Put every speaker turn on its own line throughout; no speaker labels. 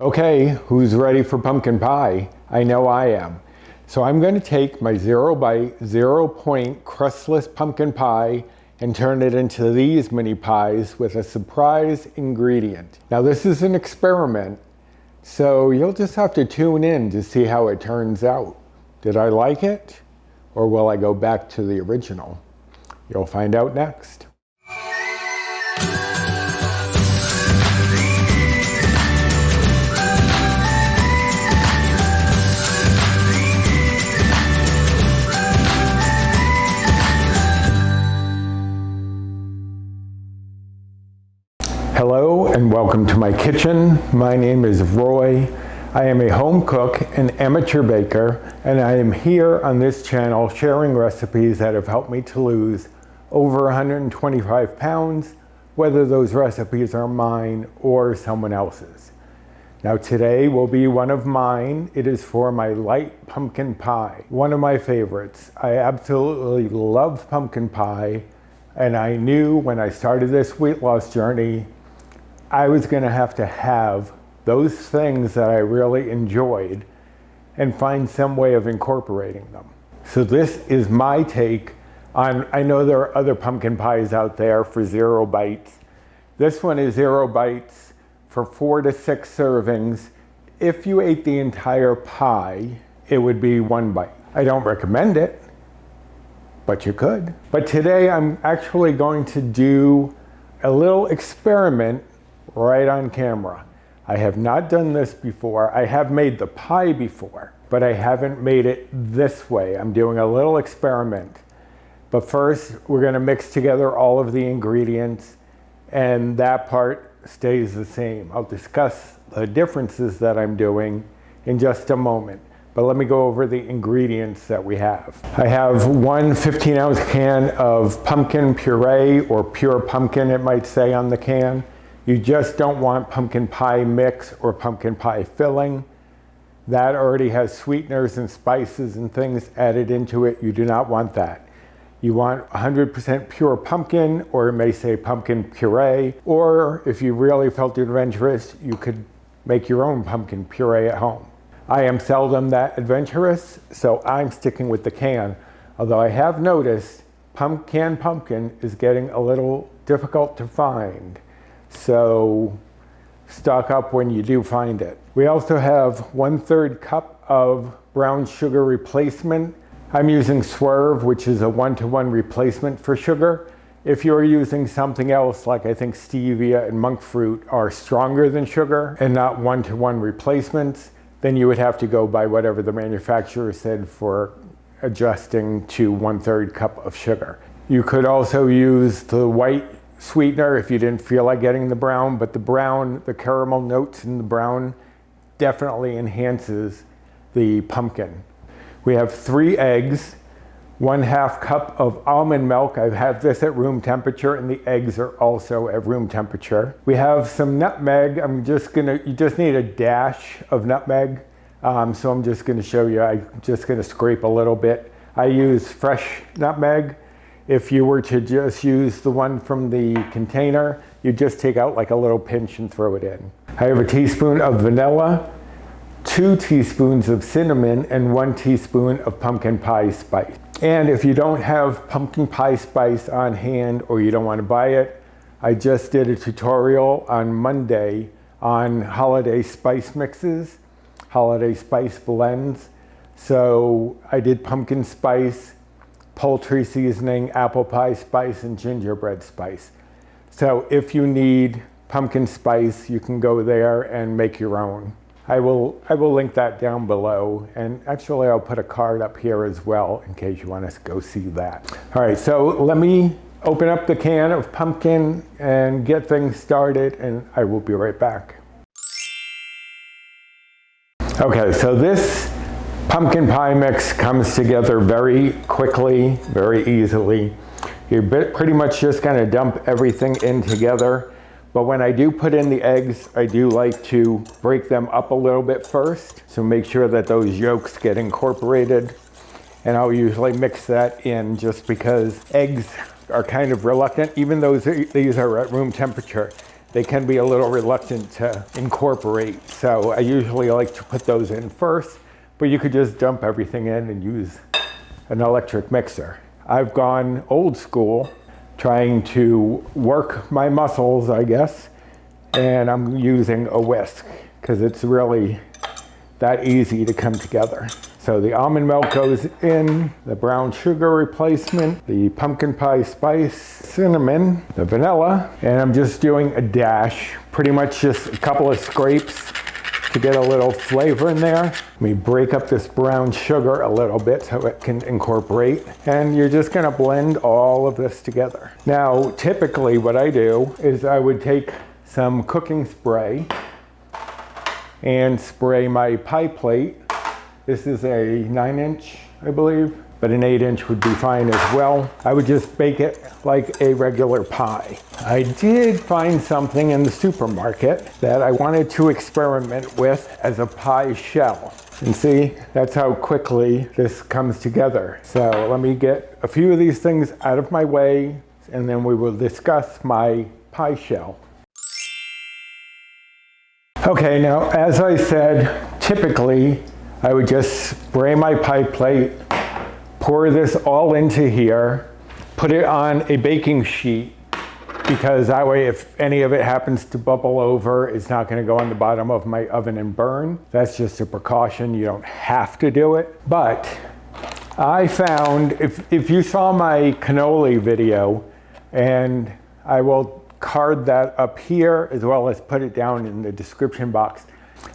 Okay, who's ready for pumpkin pie? I know I am. So I'm going to take my 0-bite, 0-point crustless pumpkin pie and turn it into these mini pies with a surprise ingredient. Now this is an experiment, so you'll just have to tune in to see how it turns out. Did I like it? Or will I go back to the original? You'll find out next. Hello and welcome to my kitchen. My name is Roy. I am a home cook and amateur baker, and I am here on this channel sharing recipes that have helped me to lose over 125 pounds, whether those recipes are mine or someone else's. Now today will be one of mine. It is for my light pumpkin pie, one of my favorites. I absolutely love pumpkin pie, and I knew when I started this weight loss journey I was going to have those things that I really enjoyed and find some way of incorporating them. So this is my take on, I know there are other pumpkin pies out there for 0 bites. This one is 0 bites for 4 to 6 servings. If you ate the entire pie, it would be 1 bite. I don't recommend it, but you could. But today I'm actually going to do a little experiment right on camera. I have not done this before. I have made the pie before, but I haven't made it this way. I'm doing a little experiment. But first, we're going to mix together all of the ingredients, and that part stays the same. I'll discuss the differences that I'm doing in just a moment. But let me go over the ingredients that we have. I have one 15-ounce can of pumpkin puree, or pure pumpkin it might say on the can. You just don't want pumpkin pie mix or pumpkin pie filling. That already has sweeteners and spices and things added into it. You do not want that. You want 100% pure pumpkin, or it may say pumpkin puree, or if you really felt adventurous, you could make your own pumpkin puree at home. I am seldom that adventurous, so I'm sticking with the can. Although I have noticed canned pumpkin is getting a little difficult to find. So stock up when you do find it. We also have 1/3 cup of brown sugar replacement. I'm using Swerve, which is a 1-to-1 replacement for sugar. If you're using something else, like I think stevia and monk fruit are stronger than sugar and not 1-to-1 replacements, then you would have to go by whatever the manufacturer said for adjusting to 1/3 cup of sugar. You could also use the white sweetener if you didn't feel like getting the brown, but the caramel notes in the brown definitely enhances the pumpkin. We have 3 eggs, 1/2 cup of almond milk. I have this at room temperature, and the eggs are also at room temperature. We have some nutmeg. You just need a dash of nutmeg. So I'm just gonna show you, I'm just gonna scrape a little bit. I use fresh nutmeg. If you were to just use the one from the container, you just take out like a little pinch and throw it in. I have a teaspoon of vanilla, 2 teaspoons of cinnamon, and 1 teaspoon of pumpkin pie spice. And if you don't have pumpkin pie spice on hand or you don't want to buy it, I just did a tutorial on Monday on holiday spice mixes, holiday spice blends. So I did pumpkin spice, poultry seasoning, apple pie spice, and gingerbread spice. So if you need pumpkin spice, you can go there and make your own. I will link that down below, and actually I'll put a card up here as well in case you want to go see that. All right, so let me open up the can of pumpkin and get things started, and I will be right back. Okay, so this pumpkin pie mix comes together very quickly, very easily. You're pretty much just gonna dump everything in together. But when I do put in the eggs, I do like to break them up a little bit first. So make sure that those yolks get incorporated. And I'll usually mix that in just because eggs are kind of reluctant, even though these are at room temperature. they can be a little reluctant to incorporate. So I usually like to put those in first, but you could just dump everything in and use an electric mixer. I've gone old school, trying to work my muscles, I guess, and I'm using a whisk because it's really that easy to come together. So the almond milk goes in, the brown sugar replacement, the pumpkin pie spice, cinnamon, the vanilla, and I'm just doing a dash, pretty much just a couple of scrapes to get a little flavor in there. Let me break up this brown sugar a little bit so it can incorporate, and you're just gonna blend all of this together. Now, typically what I do is I would take some cooking spray and spray my pie plate. This is a 9-inch, I believe, but an 8-inch would be fine as well. I would just bake it like a regular pie. I did find something in the supermarket that I wanted to experiment with as a pie shell. And see, that's how quickly this comes together. So let me get a few of these things out of my way, and then we will discuss my pie shell. Okay, now as I said, typically I would just spray my pie plate, pour this all into here, put it on a baking sheet, because that way if any of it happens to bubble over, it's not going to go on the bottom of my oven and burn. That's just a precaution. You don't have to do it. But I found, if you saw my cannoli video, and I will card that up here as well as put it down in the description box,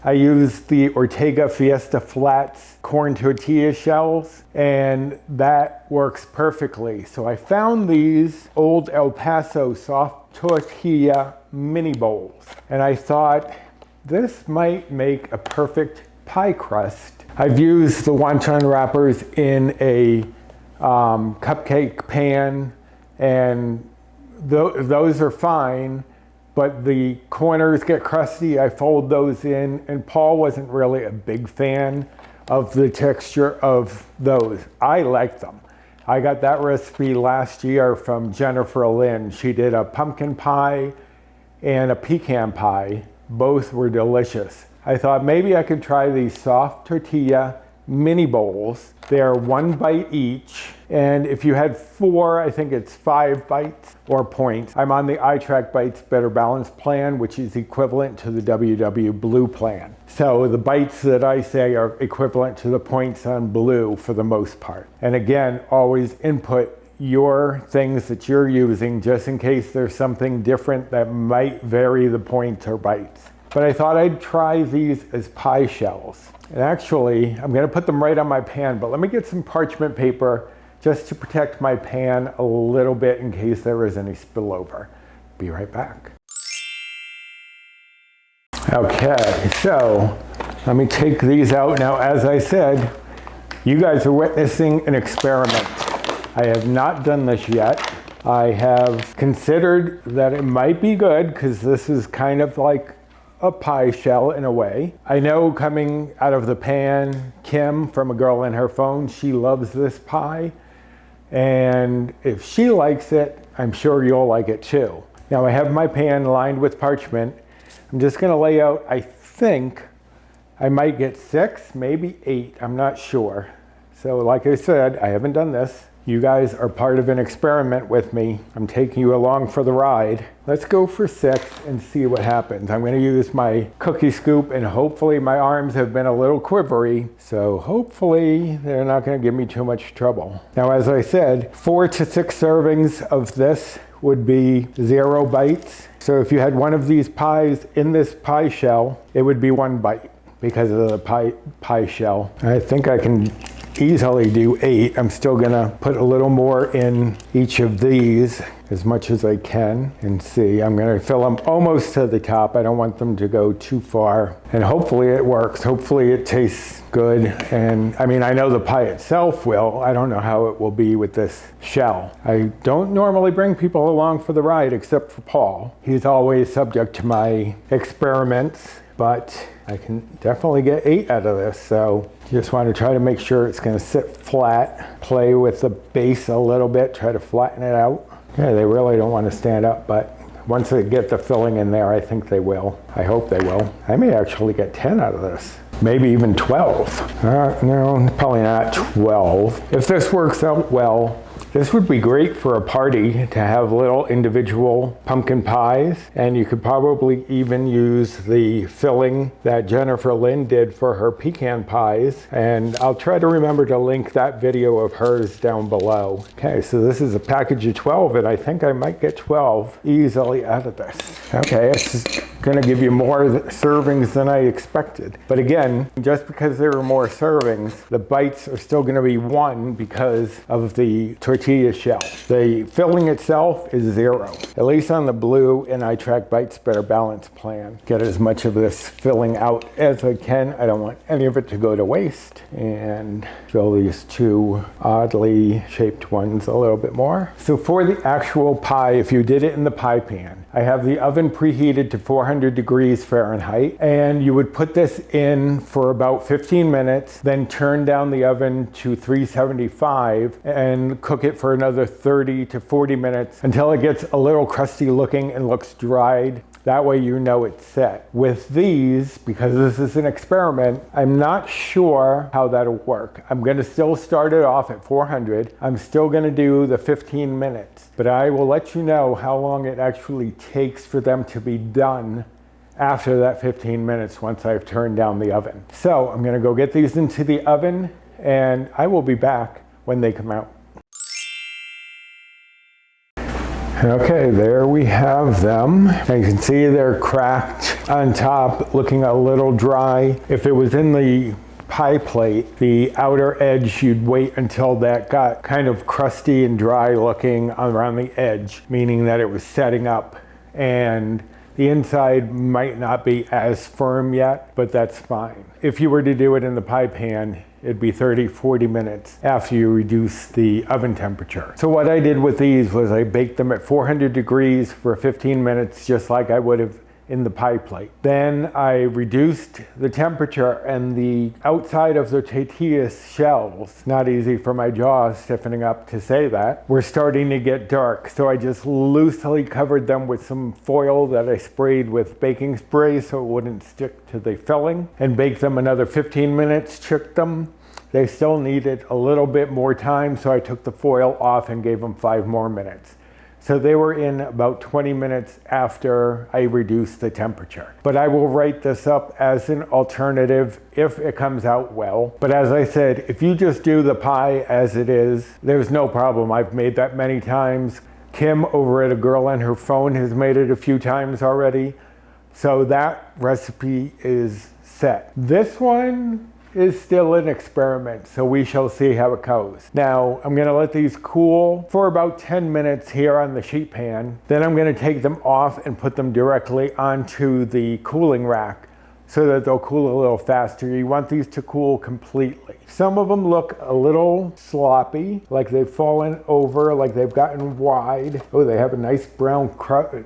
I used the Ortega Fiesta Flats corn tortilla shells, and that works perfectly. So I found these old El Paso soft tortilla mini bowls, and I thought this might make a perfect pie crust. I've used the wonton wrappers in a cupcake pan, and those are fine. But the corners get crusty, I fold those in, and Paul wasn't really a big fan of the texture of those. I like them. I got that recipe last year from Jennifer Lynn. She did a pumpkin pie and a pecan pie. Both were delicious. I thought maybe I could try these soft tortilla mini bowls. They're 1 bite each, and if you had 4, I think it's 5 bites or points. I'm on the iTrack Bites Better Balance plan, which is equivalent to the WW Blue plan. So the bites that I say are equivalent to the points on Blue for the most part. And again, always input your things that you're using just in case there's something different that might vary the points or bites. But I thought I'd try these as pie shells. And actually, I'm gonna put them right on my pan, but let me get some parchment paper just to protect my pan a little bit in case there is any spillover. Be right back. Okay, so let me take these out. Now, as I said, you guys are witnessing an experiment. I have not done this yet. I have considered that it might be good because this is kind of like a pie shell in a way. I know coming out of the pan, Kim from A Girl in Her Phone, she loves this pie. And if she likes it, I'm sure you'll like it too. Now I have my pan lined with parchment. I'm just gonna lay out, I think I might get 6, maybe 8, I'm not sure. So like I said, I haven't done this. You guys are part of an experiment with me. I'm taking you along for the ride. Let's go for 6 and see what happens. I'm gonna use my cookie scoop, and hopefully my arms have been a little quivery, so hopefully they're not gonna give me too much trouble. Now, as I said, 4 to 6 servings of this would be 0 bites. So if you had one of these pies in this pie shell, it would be 1 bite because of the pie shell. I think I can easily do 8. I'm still gonna put a little more in each of these as much as I can and see. I'm gonna fill them almost to the top. I don't want them to go too far. And hopefully it works. Hopefully it tastes good. And I mean, I know the pie itself will. I don't know how it will be with this shell. I don't normally bring people along for the ride except for Paul. He's always subject to my experiments, but I can definitely get 8 out of this. So just want to try to make sure it's going to sit flat, play with the base a little bit, try to flatten it out. Yeah, they really don't want to stand up, but once they get the filling in there, I think they will. I hope they will. I may actually get 10 out of this. Maybe even 12. No, probably not 12. If this works out well, this would be great for a party to have little individual pumpkin pies, and you could probably even use the filling that Jennifer Lynn did for her pecan pies, and I'll try to remember to link that video of hers down below. Okay, so this is a package of 12, and I think I might get 12 easily out of this. Okay, it's gonna give you more servings than I expected. But again, just because there are more servings, the bites are still gonna be 1 because of the tortilla shell. The filling itself is 0, at least on the blue and I Track Bites Better Balance plan. Get as much of this filling out as I can. I don't want any of it to go to waste. And fill these 2 oddly shaped ones a little bit more. So for the actual pie, if you did it in the pie pan, I have the oven preheated to 400 degrees Fahrenheit, and you would put this in for about 15 minutes, then turn down the oven to 375 and cook it for another 30 to 40 minutes until it gets a little crusty looking and looks dried. That way you know it's set. With these, because this is an experiment, I'm not sure how that'll work. I'm gonna still start it off at 400. I'm still gonna do the 15 minutes, but I will let you know how long it actually takes for them to be done after that 15 minutes once I've turned down the oven. So I'm gonna go get these into the oven and I will be back when they come out. Okay, there we have them. And you can see they're cracked on top, looking a little dry. If it was in the pie plate, the outer edge, you'd wait until that got kind of crusty and dry looking around the edge, meaning that it was setting up, and the inside might not be as firm yet, but that's fine. If you were to do it in the pie pan, it'd be 30-40 minutes after you reduce the oven temperature. So what I did with these was I baked them at 400 degrees for 15 minutes, just like I would have in the pie plate. Then I reduced the temperature, and the outside of the tortilla shells, not easy for my jaw stiffening up to say that, were starting to get dark. So I just loosely covered them with some foil that I sprayed with baking spray so it wouldn't stick to the filling, and baked them another 15 minutes, cooked them. They still needed a little bit more time, so I took the foil off and gave them 5 more minutes. So they were in about 20 minutes after I reduced the temperature. But I will write this up as an alternative if it comes out well. But as I said, if you just do the pie as it is, there's no problem. I've made that many times. Kim over at A Girl and Her Phone has made it a few times already. So that recipe is set. This one is still an experiment, so we shall see how it goes. Now, I'm gonna let these cool for about 10 minutes here on the sheet pan. Then I'm gonna take them off and put them directly onto the cooling rack so that they'll cool a little faster. You want these to cool completely. Some of them look a little sloppy, like they've fallen over, like they've gotten wide. Oh, they have a nice brown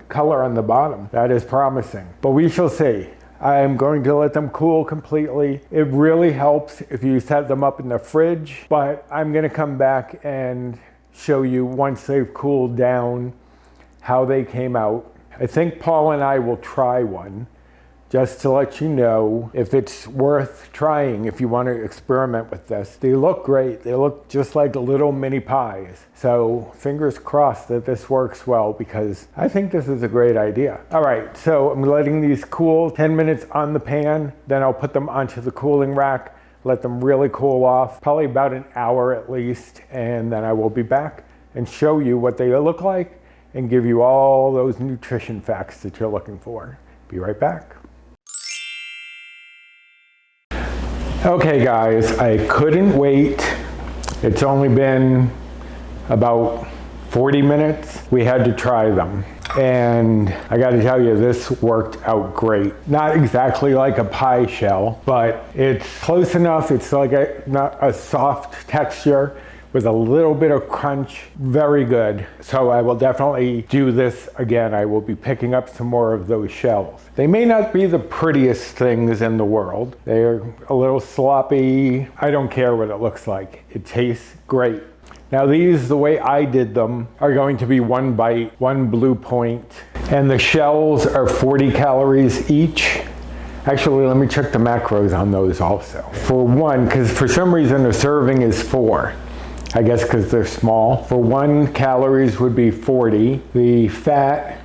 color on the bottom. That is promising, but we shall see. I'm going to let them cool completely. It really helps if you set them up in the fridge, but I'm gonna come back and show you once they've cooled down how they came out. I think Paul and I will try one just to let you know if it's worth trying if you want to experiment with this. They look great. They look just like little mini pies. So fingers crossed that this works well, because I think this is a great idea. All right, so I'm letting these cool 10 minutes on the pan, then I'll put them onto the cooling rack, let them really cool off, probably about an hour at least, and then I will be back and show you what they look like and give you all those nutrition facts that you're looking for. Be right back. Okay guys, I couldn't wait. It's only been about 40 minutes. We had to try them. And I gotta tell you, this worked out great. Not exactly like a pie shell, but it's close enough. It's like not a soft texture with a little bit of crunch. Very good. So I will definitely do this again. I will be picking up some more of those shells. They may not be the prettiest things in the world. They're a little sloppy. I don't care what it looks like. It tastes great. Now these, the way I did them, are going to be 1 bite, 1 blue point, and the shells are 40 calories each. Actually, let me check the macros on those also. For one, because for some reason a serving is 4. I guess because they're small. For 1, calories would be 40. The fat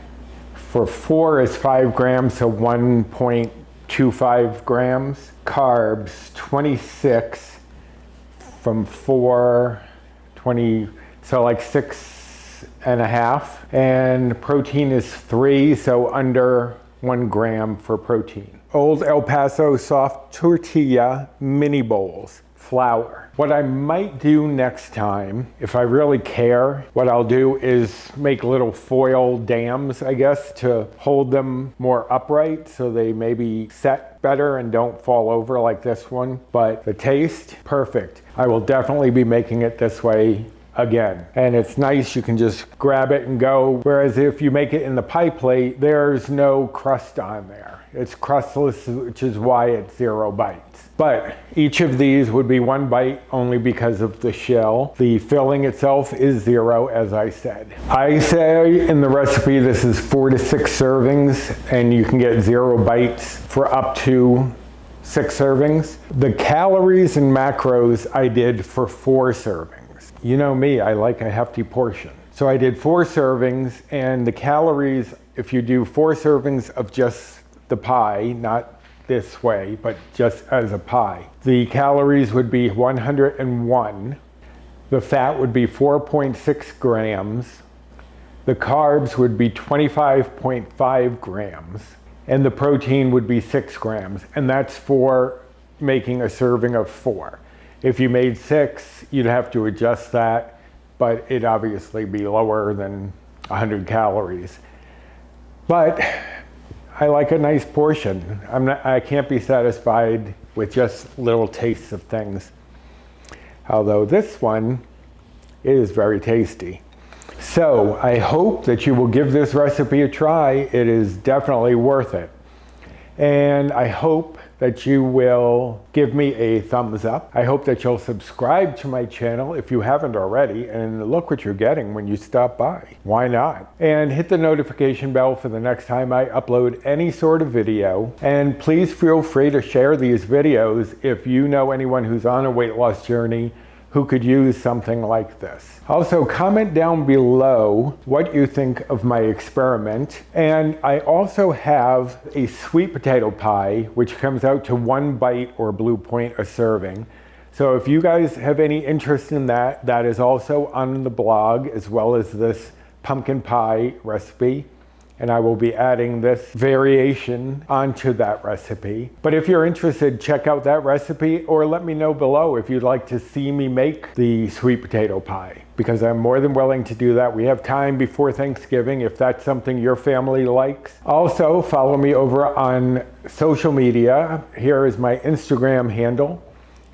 for 4 is 5 grams, so 1.25 grams. Carbs, 26 from 4, 20, so like 6.5. And protein is 3, so under 1 gram for protein. Old El Paso soft tortilla mini bowls, flour. What I might do next time, if I really care, what I'll do is make little foil dams, I guess, to hold them more upright so they maybe set better and don't fall over like this one. But the taste, perfect. I will definitely be making it this way again. And it's nice, you can just grab it and go. Whereas if you make it in the pie plate, there's no crust on there. It's crustless, which is why it's 0 bites. But each of these would be 1 bite only because of the shell. The filling itself is 0, as I said. I say in the recipe this is 4 to 6 servings, and you can get 0 bites for up to 6 servings. The calories and macros I did for 4 servings. You know me, I like a hefty portion. So I did 4 servings, and the calories, if you do 4 servings of just the pie, not this way, but just as a pie, the calories would be 101. The fat would be 4.6 grams. The carbs would be 25.5 grams. And the protein would be 6 grams. And that's for making a serving of 4. If you made 6, you'd have to adjust that, but it'd obviously be lower than 100 calories. But I like a nice portion. I can't be satisfied with just little tastes of things. Although this one is very tasty. So I hope that you will give this recipe a try. It is definitely worth it. And I hope that you will give me a thumbs up. I hope that you'll subscribe to my channel if you haven't already, and look what you're getting when you stop by. Why not? And hit the notification bell for the next time I upload any sort of video. And please feel free to share these videos if you know anyone who's on a weight loss journey who could use something like this. Also, comment down below what you think of my experiment. And I also have a sweet potato pie, which comes out to 1 bite or blue point a serving. So if you guys have any interest in that, that is also on the blog, as well as this pumpkin pie recipe. And I will be adding this variation onto that recipe. But if you're interested, check out that recipe, or let me know below if you'd like to see me make the sweet potato pie, because I'm more than willing to do that. We have time before Thanksgiving if that's something your family likes. Also, follow me over on social media. Here is my Instagram handle,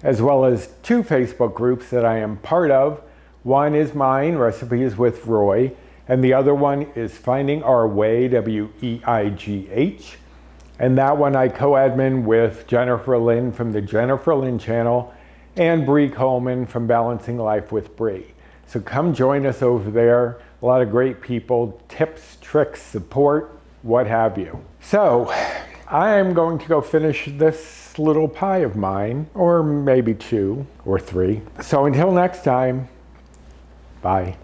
as well as 2 Facebook groups that I am part of. One is mine, Recipes with Roy, and the other one is Finding Our Way, W-E-I-G-H. And that one I co-admin with Jennifer Lynn from the Jennifer Lynn channel and Bree Coleman from Balancing Life with Bree. So come join us over there. A lot of great people, tips, tricks, support, what have you. So I am going to go finish this little pie of mine, or maybe 2 or 3. So until next time, bye.